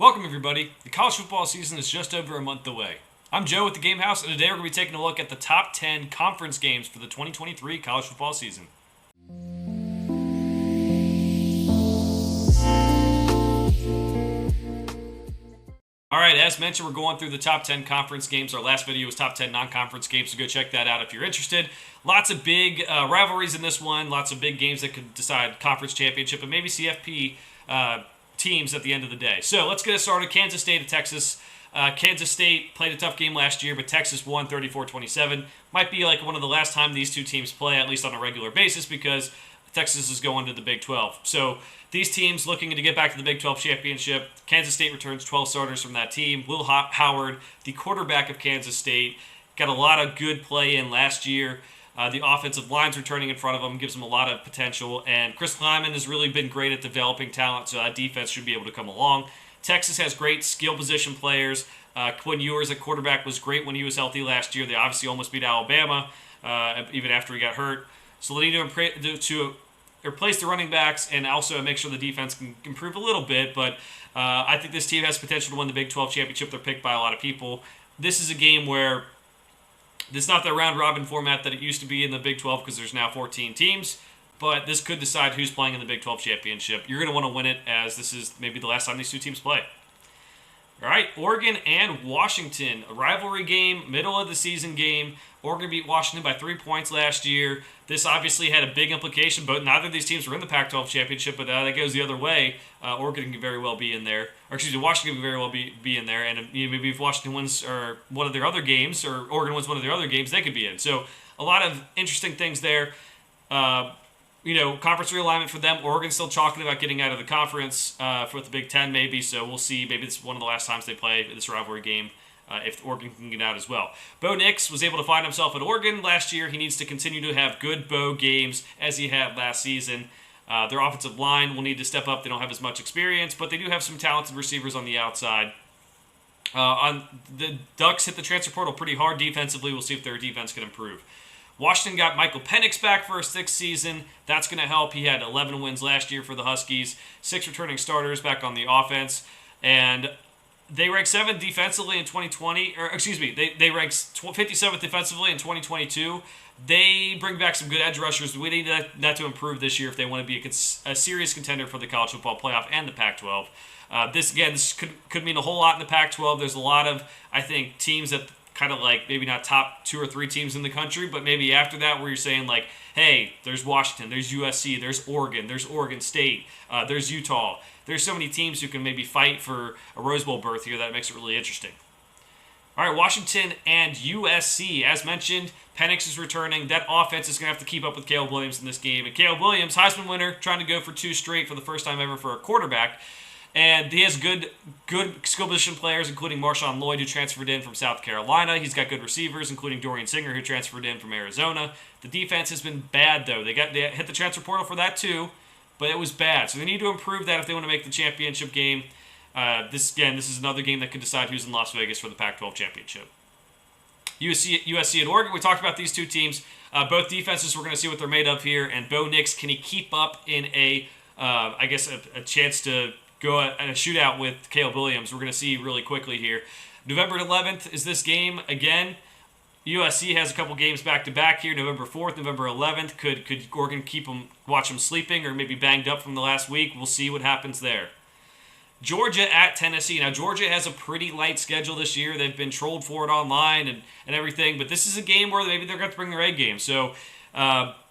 Welcome, everybody. The college football season is just over a month away. I'm Joe with the Game House, and today we're going to be taking a look at the top 10 conference games for the 2023 college football season. All right, as mentioned, we're going through the top 10 conference games. Our last video was top 10 non-conference games, so go check that out if you're interested. Lots of big rivalries in this one, lots of big games that could decide conference championship and maybe CFP teams at the end of the day. So let's get it started. Kansas State at Texas. Kansas State played a tough game last year, but Texas won 34-27. Might be like one of the last time these two teams play, at least on a regular basis, because Texas is going to the Big 12. So these teams looking to get back to the Big 12 championship. Kansas State returns 12 starters from that team. Will Howard, the quarterback of Kansas State, got a lot of good play in last year. The offensive line's returning in front of him, gives him a lot of potential. And Chris Lyman has really been great at developing talent, so that defense should be able to come along. Texas has great skill position players. Quinn Ewers at quarterback was great when he was healthy last year. They obviously almost beat Alabama, even after he got hurt. So they need to replace the running backs and also make sure the defense can improve a little bit. But I think this team has potential to win the Big 12 championship. They're picked by a lot of people. This is a game where it's not the round-robin format that it used to be in the Big 12 because there's now 14 teams, but this could decide who's playing in the Big 12 championship. You're going to want to win it, as this is maybe the last time these two teams play. All right, Oregon and Washington, a rivalry game, middle of the season game. Oregon beat Washington by 3 points last year. This obviously had a big implication, but neither of these teams were in the Pac-12 championship, but that goes the other way. Oregon can very well be in there. Or excuse me, Washington can very well be in there, and maybe if Washington wins or one of their other games, or Oregon wins one of their other games, they could be in. So a lot of interesting things there. Conference realignment for them. Oregon's still talking about getting out of the conference for the Big Ten, maybe. So we'll see. Maybe it's one of the last times they play this rivalry game if Oregon can get out as well. Bo Nix was able to find himself at Oregon last year. He needs to continue to have good Bo games as he had last season. Their offensive line will need to step up. They don't have as much experience, but they do have some talented receivers on the outside. The Ducks hit the transfer portal pretty hard defensively. We'll see if their defense can improve. Washington got Michael Penix back for a sixth season. That's going to help. He had 11 wins last year for the Huskies. 6 returning starters back on the offense. And they ranked 7th defensively in 2020. They ranked 57th defensively in 2022. They bring back some good edge rushers. We need that to improve this year if they want to be a serious contender for the college football playoff and the Pac-12. This could mean a whole lot in the Pac-12. There's a lot of, I think, teams that kind of like maybe not top 2 or 3 teams in the country, but maybe after that where you're saying like, hey, there's Washington, there's USC, there's Oregon State, there's Utah. There's so many teams who can maybe fight for a Rose Bowl berth here that makes it really interesting. All right, Washington and USC. As mentioned, Penix is returning. That offense is going to have to keep up with Caleb Williams in this game. And Caleb Williams, Heisman winner, trying to go for 2 straight for the first time ever for a quarterback. And he has good skill position players, including Marshawn Lloyd, who transferred in from South Carolina. He's got good receivers, including Dorian Singer, who transferred in from Arizona. The defense has been bad, though. They hit the transfer portal for that, too, but it was bad. So they need to improve that if they want to make the championship game. This is another game that could decide who's in Las Vegas for the Pac-12 championship. USC and Oregon, we talked about these two teams. Both defenses, we're going to see what they're made of here. And Bo Nix, can he keep up in a chance to go at a shootout with Caleb Williams? We're going to see really quickly here. November 11th is this game again. USC has a couple games back-to-back here. November 4th, November 11th. Could Oregon watch them sleeping or maybe banged up from the last week? We'll see what happens there. Georgia at Tennessee. Now, Georgia has a pretty light schedule this year. They've been trolled for it online and everything, but this is a game where maybe they're going to bring their A game. So,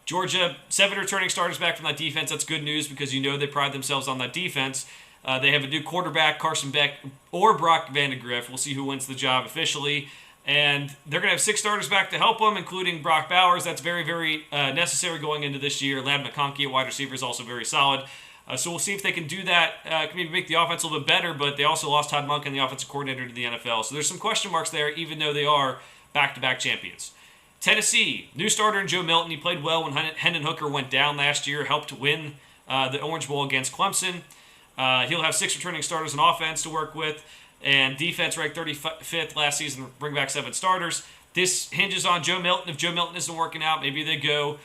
Georgia, 7 returning starters back from that defense. That's good news because they pride themselves on that defense. They have a new quarterback, Carson Beck or Brock Vandagriff. We'll see who wins the job officially. And they're going to have 6 starters back to help them, including Brock Bowers. That's very, very necessary going into this year. Ladd McConkey at wide receiver is also very solid. So we'll see if they can do that. Can maybe make the offense a little bit better, but they also lost Todd Monken, the offensive coordinator, to the NFL. So there's some question marks there, even though they are back-to-back champions. Tennessee, new starter in Joe Milton. He played well when Hendon Hooker went down last year, helped win the Orange Bowl against Clemson. He'll have 6 returning starters on offense to work with, and defense ranked 35th last season, bring back 7 starters. This hinges on Joe Milton. If Joe Milton isn't working out, maybe they go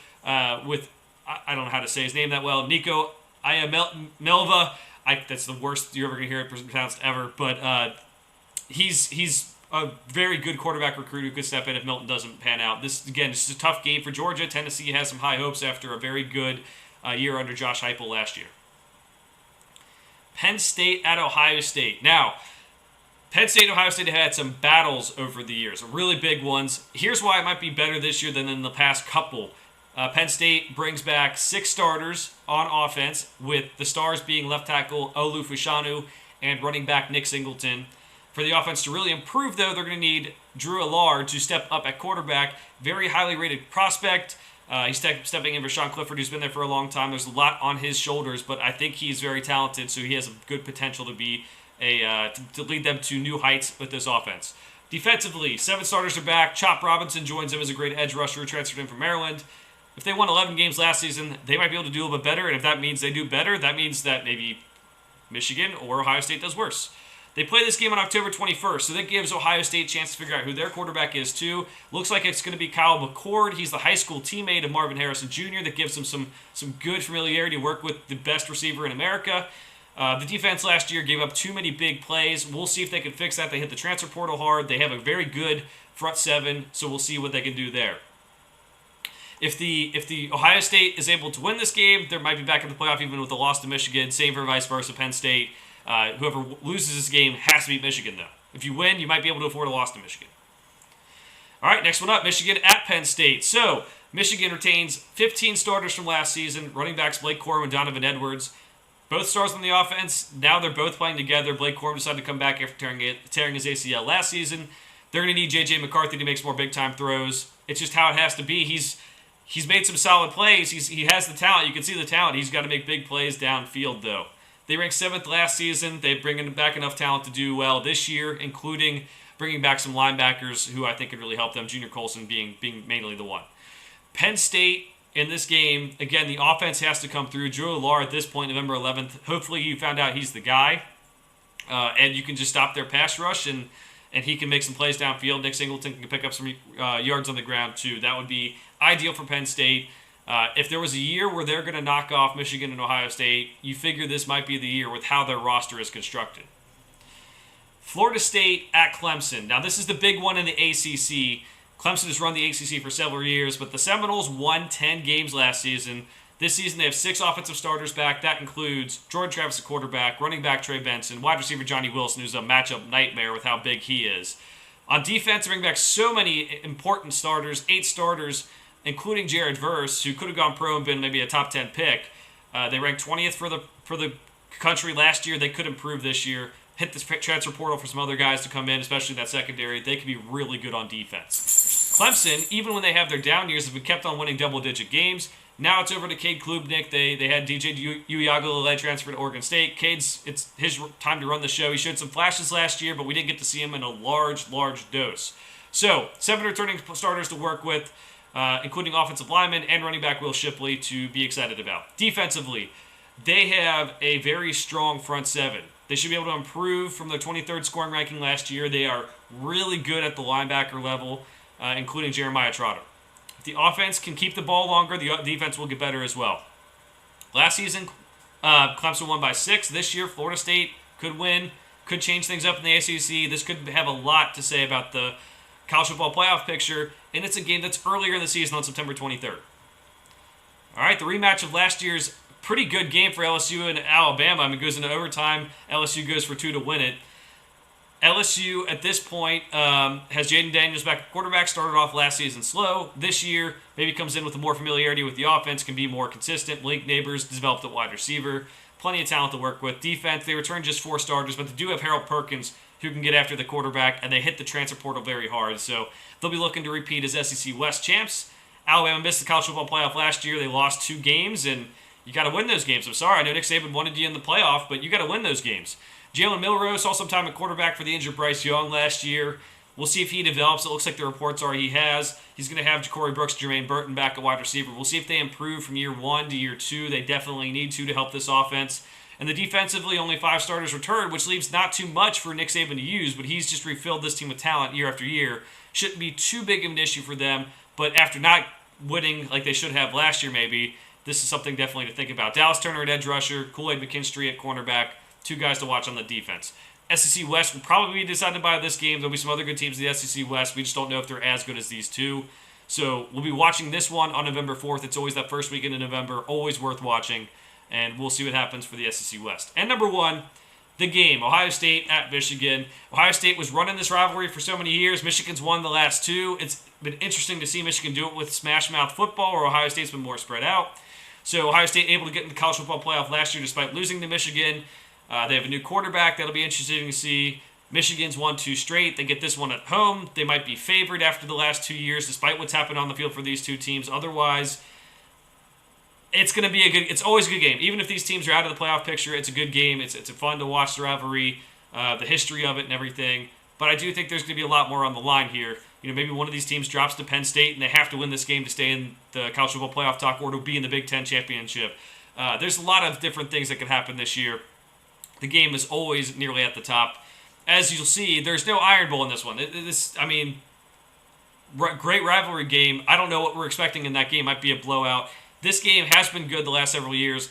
with, I don't know how to say his name that well, Nico Iamaleava. That's the worst you're ever going to hear it pronounced ever. But he's a very good quarterback recruit who could step in if Milton doesn't pan out. This is a tough game for Georgia. Tennessee has some high hopes after a very good year under Josh Heupel last year. Penn State at Ohio State. Now, Penn State and Ohio State have had some battles over the years, really big ones. Here's why it might be better this year than in the past couple. Penn State brings back 6 starters on offense, with the stars being left tackle Olu Fashanu and running back Nick Singleton. For the offense to really improve, though, they're going to need Drew Allard to step up at quarterback. Very highly rated prospect. He's stepping in for Sean Clifford, who's been there for a long time. There's a lot on his shoulders, but I think he's very talented, so he has a good potential to be to lead them to new heights with this offense. Defensively, 7 starters are back. Chop Robinson joins them as a great edge rusher, transferred in from Maryland. If they won 11 games last season, they might be able to do a little bit better, and if that means they do better, that means that maybe Michigan or Ohio State does worse. They play this game on October 21st, so that gives Ohio State a chance to figure out who their quarterback is, too. Looks like it's going to be Kyle McCord. He's the high school teammate of Marvin Harrison Jr. That gives him some good familiarity to work with the best receiver in America. The defense last year gave up too many big plays. We'll see if they can fix that. They hit the transfer portal hard. They have a very good front 7, so we'll see what they can do there. If the Ohio State is able to win this game, they might be back in the playoff even with a loss to Michigan. Same for vice versa, Penn State. Whoever loses this game has to beat Michigan, though. If you win, you might be able to afford a loss to Michigan. All right, next one up, Michigan at Penn State. So, Michigan retains 15 starters from last season, running backs Blake Corum and Donovan Edwards. Both stars on the offense. Now they're both playing together. Blake Corum decided to come back after tearing his ACL last season. They're going to need J.J. McCarthy to make some more big-time throws. It's just how it has to be. He's made some solid plays. He has the talent. You can see the talent. He's got to make big plays downfield, though. They ranked 7th last season. They bring back enough talent to do well this year, including bringing back some linebackers who I think could really help them, Junior Colson being mainly the one. Penn State, in this game, again, the offense has to come through. Drew Allard at this point, November 11th. Hopefully you found out he's the guy, and you can just stop their pass rush, and he can make some plays downfield. Nick Singleton can pick up some yards on the ground, too. That would be ideal for Penn State. If there was a year where they're going to knock off Michigan and Ohio State, you figure this might be the year with how their roster is constructed. Florida State at Clemson. Now, this is the big one in the ACC. Clemson has run the ACC for several years, but the Seminoles won 10 games last season. This season, they have 6 offensive starters back. That includes Jordan Travis, a quarterback, running back Trey Benson, wide receiver Johnny Wilson, who's a matchup nightmare with how big he is. On defense, they bring back so many important starters, 8 starters, including Jared Verse, who could have gone pro and been maybe a top 10 pick. They ranked 20th for the country last year. They could improve this year. Hit the transfer portal for some other guys to come in, especially that secondary. They could be really good on defense. Clemson, even when they have their down years, have been kept on winning double-digit games. Now it's over to Cade Klubnik. They had DJ Uiagalelei transfer to Oregon State. It's his time to run the show. He showed some flashes last year, but we didn't get to see him in a large dose. So, 7 returning starters to work with, including offensive lineman and running back Will Shipley to be excited about. Defensively, they have a very strong front 7. They should be able to improve from their 23rd scoring ranking last year. They are really good at the linebacker level, including Jeremiah Trotter. If the offense can keep the ball longer, the defense will get better as well. Last season, Clemson won by 6. This year, Florida State could win, could change things up in the ACC. This could have a lot to say about the college football playoff picture, and it's a game that's earlier in the season on September 23rd. All right, the rematch of last year's pretty good game for LSU and Alabama. I mean, it goes into overtime. LSU goes for 2 to win it. LSU, at this point, has Jaden Daniels back at quarterback. Started off last season slow. This year, maybe comes in with more familiarity with the offense, can be more consistent. Blake Neighbors developed at wide receiver. Plenty of talent to work with. Defense, they returned just 4 starters, but they do have Harold Perkins, who can get after the quarterback, and they hit the transfer portal very hard. So they'll be looking to repeat as SEC West champs. Alabama missed the college football playoff last year. They lost 2 games, and you got to win those games. I'm sorry, I know Nick Saban wanted you in the playoff, but you got to win those games. Jalen Milroe saw some time at quarterback for the injured Bryce Young last year. We'll see if he develops. It looks like the reports are he has. He's going to have Ja'Cory Brooks, Jermaine Burton back at wide receiver. We'll see if they improve from year 1 to year 2. They definitely need to help this offense. And the defensively, only 5 starters returned, which leaves not too much for Nick Saban to use, but he's just refilled this team with talent year after year. Shouldn't be too big of an issue for them, but after not winning like they should have last year maybe, this is something definitely to think about. Dallas Turner at edge rusher, Kool-Aid McKinstry at cornerback, 2 guys to watch on the defense. SEC West will probably be decided by this game. There'll be some other good teams in the SEC West. We just don't know if they're as good as these 2. So we'll be watching this one on November 4th. It's always that first weekend in November. Always worth watching. And we'll see what happens for the SEC West. And number 1, the game. Ohio State at Michigan. Ohio State was running this rivalry for so many years. Michigan's won the last 2. It's been interesting to see Michigan do it with smash mouth football, where Ohio State's been more spread out. So Ohio State able to get in the college football playoff last year despite losing to Michigan. They have a new quarterback. That'll be interesting to see. Michigan's won 2 straight. They get this one at home. They might be favored after the last 2 years, despite what's happened on the field for these 2 teams. Otherwise, it's going to be it's always a good game. Even if these teams are out of the playoff picture, it's a good game. It's fun to watch the rivalry, the history of it and everything. But I do think there's going to be a lot more on the line here. Maybe one of these teams drops to Penn State and they have to win this game to stay in the college football playoff talk or to be in the Big Ten championship. There's a lot of different things that can happen this year. The game is always nearly at the top. As you'll see, there's no Iron Bowl in this one. Great rivalry game. I don't know what we're expecting in that game. Might be a blowout. This game has been good the last several years.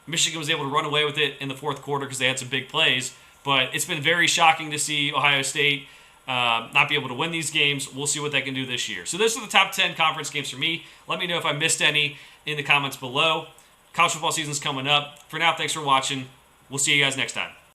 Michigan was able to run away with it in the fourth quarter because they had some big plays. But it's been very shocking to see Ohio State not be able to win these games. We'll see what they can do this year. So those are the top 10 conference games for me. Let me know if I missed any in the comments below. College football season's coming up. For now, thanks for watching. We'll see you guys next time.